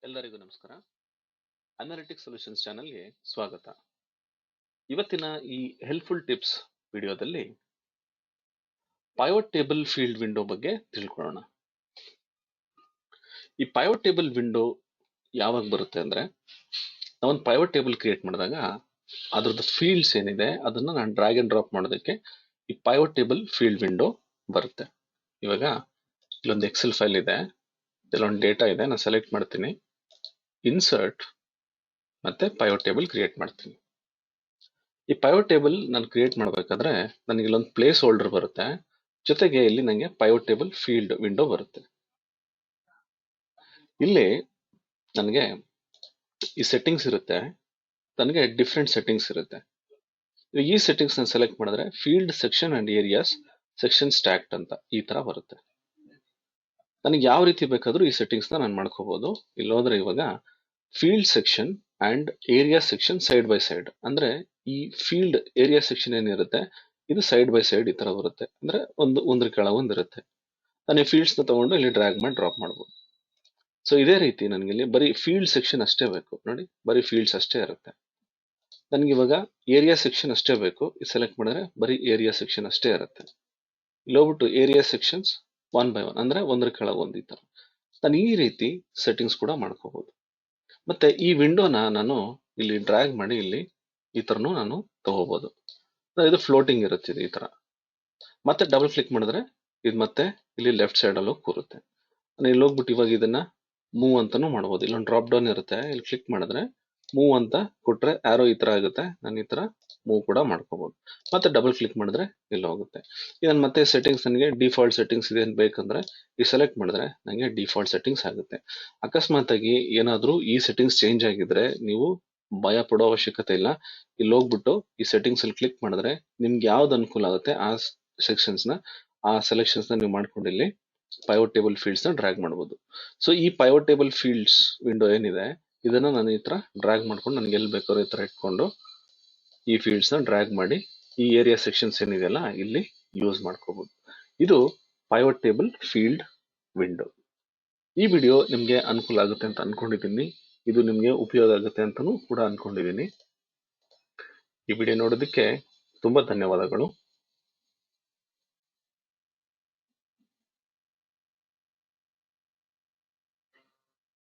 ಎಲ್ಲರಿಗೂ ನಮಸ್ಕಾರ. Analytics solutions ಚಾನೆಲ್ಗೆ ಸ್ವಾಗತ. ಇವತ್ತಿನ ಈ ಹೆಲ್ಪ್ಫುಲ್ ಟಿಪ್ಸ್ ವಿಡಿಯೋದಲ್ಲಿ ಪೈವಟ್ ಟೇಬಲ್ ಫೀಲ್ಡ್ ವಿಂಡೋ ಬಗ್ಗೆ ತಿಳ್ಕೊಳ್ಳೋಣ. ಈ ಪೈವಟ್ ಟೇಬಲ್ ವಿಂಡೋ ಯಾವಾಗ ಬರುತ್ತೆ ಅಂದ್ರೆ, ನಾವೊಂದು ಪೈವಟ್ ಟೇಬಲ್ ಕ್ರಿಯೇಟ್ ಮಾಡಿದಾಗ ಅದ್ರದ್ದು ಫೀಲ್ಡ್ಸ್ ಏನಿದೆ ಅದನ್ನ ನಾನು ಡ್ರ್ಯಾಗ್ ಅಂಡ್ ಡ್ರಾಪ್ ಮಾಡೋದಕ್ಕೆ ಈ ಪೈವಟ್ ಟೇಬಲ್ ಫೀಲ್ಡ್ ವಿಂಡೋ ಬರುತ್ತೆ. ಇವಾಗ ಇಲ್ಲೊಂದು ಎಕ್ಸೆಲ್ ಫೈಲ್ ಇದೆ, ಇಲ್ಲೊಂದು ಡೇಟಾ ಇದೆ, ನಾನು ಸೆಲೆಕ್ಟ್ ಮಾಡ್ತೀನಿ, ಇನ್ಸರ್ಟ್ ಮತ್ತೆ ಪೈವಟ್ ಟೇಬಲ್ ಕ್ರಿಯೇಟ್ ಮಾಡ್ತೀನಿ. ಈ ಪೈವಟ್ ಟೇಬಲ್ ನಾನು ಕ್ರಿಯೇಟ್ ಮಾಡಬೇಕಾದ್ರೆ ನನಗೆ ಇಲ್ಲೊಂದು ಪ್ಲೇಸ್ ಹೋಲ್ಡರ್ ಬರುತ್ತೆ, ಜೊತೆಗೆ ಇಲ್ಲಿ ನನಗೆ ಪೈವಟ್ ಟೇಬಲ್ ಫೀಲ್ಡ್ ವಿಂಡೋ ಬರುತ್ತೆ. ಇಲ್ಲಿ ನನಗೆ ಈ ಸೆಟ್ಟಿಂಗ್ಸ್ ಇರುತ್ತೆ, ನನಗೆ ಡಿಫ್ರೆಂಟ್ ಸೆಟ್ಟಿಂಗ್ಸ್ ಇರುತ್ತೆ. ಈ ಸೆಟ್ಟಿಂಗ್ಸ್ ನಾನು ಸೆಲೆಕ್ಟ್ ಮಾಡಿದ್ರೆ field section and areas section stacked ಅಂತ ಈ ತರ ಬರುತ್ತೆ. ನನಗೆ ಯಾವ ರೀತಿ ಬೇಕಾದ್ರೂ ಈ ಸೆಟ್ಟಿಂಗ್ಸ್ ನಾನು ಮಾಡ್ಕೋಬಹುದು. ಇಲ್ಲಿ ಹೋದ್ರೆ ಇವಾಗ field section and area section side by side, ಅಂದ್ರೆ ಈ ಫೀಲ್ಡ್ ಏರಿಯಾ ಸೆಕ್ಷನ್ ಏನಿರುತ್ತೆ ಇದು ಸೈಡ್ ಬೈ ಸೈಡ್ ಈ ತರ ಬರುತ್ತೆ, ಅಂದ್ರೆ ಒಂದ್ರ ಕೆಳಗೆ ಒಂದಿರುತ್ತೆ. ನಾನು ಈ ಫೀಲ್ಡ್ಸ್ ನ ತಗೊಂಡು ಇಲ್ಲಿ ಡ್ರ್ಯಾಗ್ ಮಾಡಿ ಡ್ರಾಪ್ ಮಾಡಬಹುದು. ಸೊ ಇದೇ ರೀತಿ ನನಗೆ ಇಲ್ಲಿ ಬರೀ ಫೀಲ್ಡ್ ಸೆಕ್ಷನ್ ಅಷ್ಟೇ ಬೇಕು, ನೋಡಿ ಬರೀ ಫೀಲ್ಡ್ಸ್ ಅಷ್ಟೇ ಇರುತ್ತೆ. ನನಗೆ ಇವಾಗ ಏರಿಯಾ ಸೆಕ್ಷನ್ ಅಷ್ಟೇ ಬೇಕು, ಸೆಲೆಕ್ಟ್ ಮಾಡಿದ್ರೆ ಬರೀ ಏರಿಯಾ ಸೆಕ್ಷನ್ ಅಷ್ಟೇ ಇರುತ್ತೆ. ಇಲ್ಲಿ ಹೋಗ್ಬಿಟ್ಟು area sections one by one, ಅಂದ್ರೆ ಒಂದ್ರ ಕೆಳಗೆ ಒಂದು ಈ ತರ ನಾನು ಈ ರೀತಿ ಸೆಟ್ಟಿಂಗ್ಸ್ ಕೂಡ ಮಾಡ್ಕೋಬಹುದು. ಮತ್ತೆ ಈ ವಿಂಡೋನ ನಾನು ಇಲ್ಲಿ ಡ್ರ್ಯಾಗ್ ಮಾಡಿ ಇಲ್ಲಿ ಈ ತರನು ನಾನು ತಗೋಬಹುದು. ಇದು ಫ್ಲೋಟಿಂಗ್ ಇರುತ್ತೆ ಈ ತರ. ಮತ್ತೆ ಡಬಲ್ ಕ್ಲಿಕ್ ಮಾಡಿದ್ರೆ ಇದು ಮತ್ತೆ ಇಲ್ಲಿ ಲೆಫ್ಟ್ ಸೈಡ್ ಅಲ್ಲೂ ಕೂರುತ್ತೆ. ನಾನು ಇಲ್ಲಿ ಹೋಗ್ಬಿಟ್ಟು ಇವಾಗ ಇದನ್ನ ಮೂವ್ ಅಂತಾನು ಮಾಡಬಹುದು. ಇಲ್ಲೊಂದು ಡ್ರಾಪ್ ಡೌನ್ ಇರುತ್ತೆ, ಇಲ್ಲಿ ಕ್ಲಿಕ್ ಮಾಡಿದ್ರೆ ಮೂವ್ ಅಂತ ಕೊಟ್ರೆ ಆರೋ ಈ ತರ ಆಗುತ್ತೆ, ನಾನು ಈ ತರ ಮೂವ್ ಕೂಡ ಮಾಡ್ಕೋಬಹುದು. ಮತ್ತೆ ಡಬಲ್ ಕ್ಲಿಕ್ ಮಾಡಿದ್ರೆ ಇಲ್ಲಿ ಹೋಗುತ್ತೆ. ಇದನ್ನ ಮತ್ತೆ ಸೆಟ್ಟಿಂಗ್ಸ್ ನನಗೆ ಡಿಫಾಲ್ಟ್ ಸೆಟ್ಟಿಂಗ್ಸ್ ಇದೆ ಬೇಕಂದ್ರೆ ಈ ಸೆಲೆಕ್ಟ್ ಮಾಡಿದ್ರೆ ನನಗೆ ಡಿಫಾಲ್ಟ್ ಸೆಟ್ಟಿಂಗ್ಸ್ ಆಗುತ್ತೆ. ಅಕಸ್ಮಾತ್ ಆಗಿ ಏನಾದ್ರೂ ಈ ಸೆಟ್ಟಿಂಗ್ಸ್ ಚೇಂಜ್ ಆಗಿದ್ರೆ ನೀವು ಭಯ ಪಡೋ ಅವಶ್ಯಕತೆ ಇಲ್ಲ. ಇಲ್ಲಿ ಹೋಗ್ಬಿಟ್ಟು ಈ ಸೆಟ್ಟಿಂಗ್ಸ್ ಅಲ್ಲಿ ಕ್ಲಿಕ್ ಮಾಡಿದ್ರೆ ನಿಮ್ಗೆ ಯಾವ್ದು ಅನುಕೂಲ ಆಗುತ್ತೆ ಆ ಸೆಕ್ಷನ್ಸ್ ನ ಆ ಸೆಲೆಕ್ಷನ್ಸ್ ನ ನೀವು ಮಾಡ್ಕೊಂಡು ಇಲ್ಲಿ ಪೈವಟ್ ಟೇಬಲ್ ಫೀಲ್ಡ್ಸ್ ನ ಡ್ರ್ಯಾಗ್ ಮಾಡಬಹುದು. ಸೊ ಈ ಪೈವಟ್ ಟೇಬಲ್ ಫೀಲ್ಡ್ಸ್ ವಿಂಡೋ ಏನಿದೆ ಇದನ್ನ ನಾನು ಈ ತರ ಡ್ರ್ಯಾಗ್ ಮಾಡ್ಕೊಂಡು ನನಗೆ ಎಲ್ಲಿ ಬೇಕಾದ್ರೂ ಈ ತರ ಇಟ್ಕೊಂಡು ಈ ಫೀಲ್ಡ್ಸ್ ನ ಡ್ರ್ಯಾಗ್ ಮಾಡಿ ಈ ಏರಿಯಾ ಸೆಕ್ಷನ್ಸ್ ಏನಿದೆಯಲ್ಲ ಇಲ್ಲಿ ಯೂಸ್ ಮಾಡ್ಕೋಬಹುದು. ಇದು ಪೈವಟ್ ಟೇಬಲ್ ಫೀಲ್ಡ್ ವಿಂಡೋ. ಈ ವಿಡಿಯೋ ನಿಮ್ಗೆ ಅನುಕೂಲ ಆಗುತ್ತೆ ಅಂತ ಅನ್ಕೊಂಡಿದ್ದೀನಿ, ಇದು ನಿಮ್ಗೆ ಉಪಯೋಗ ಆಗುತ್ತೆ ಅಂತಾನೂ ಕೂಡ ಅನ್ಕೊಂಡಿದ್ದೀನಿ. ಈ ವಿಡಿಯೋ ನೋಡೋದಕ್ಕೆ ತುಂಬಾ ಧನ್ಯವಾದಗಳು.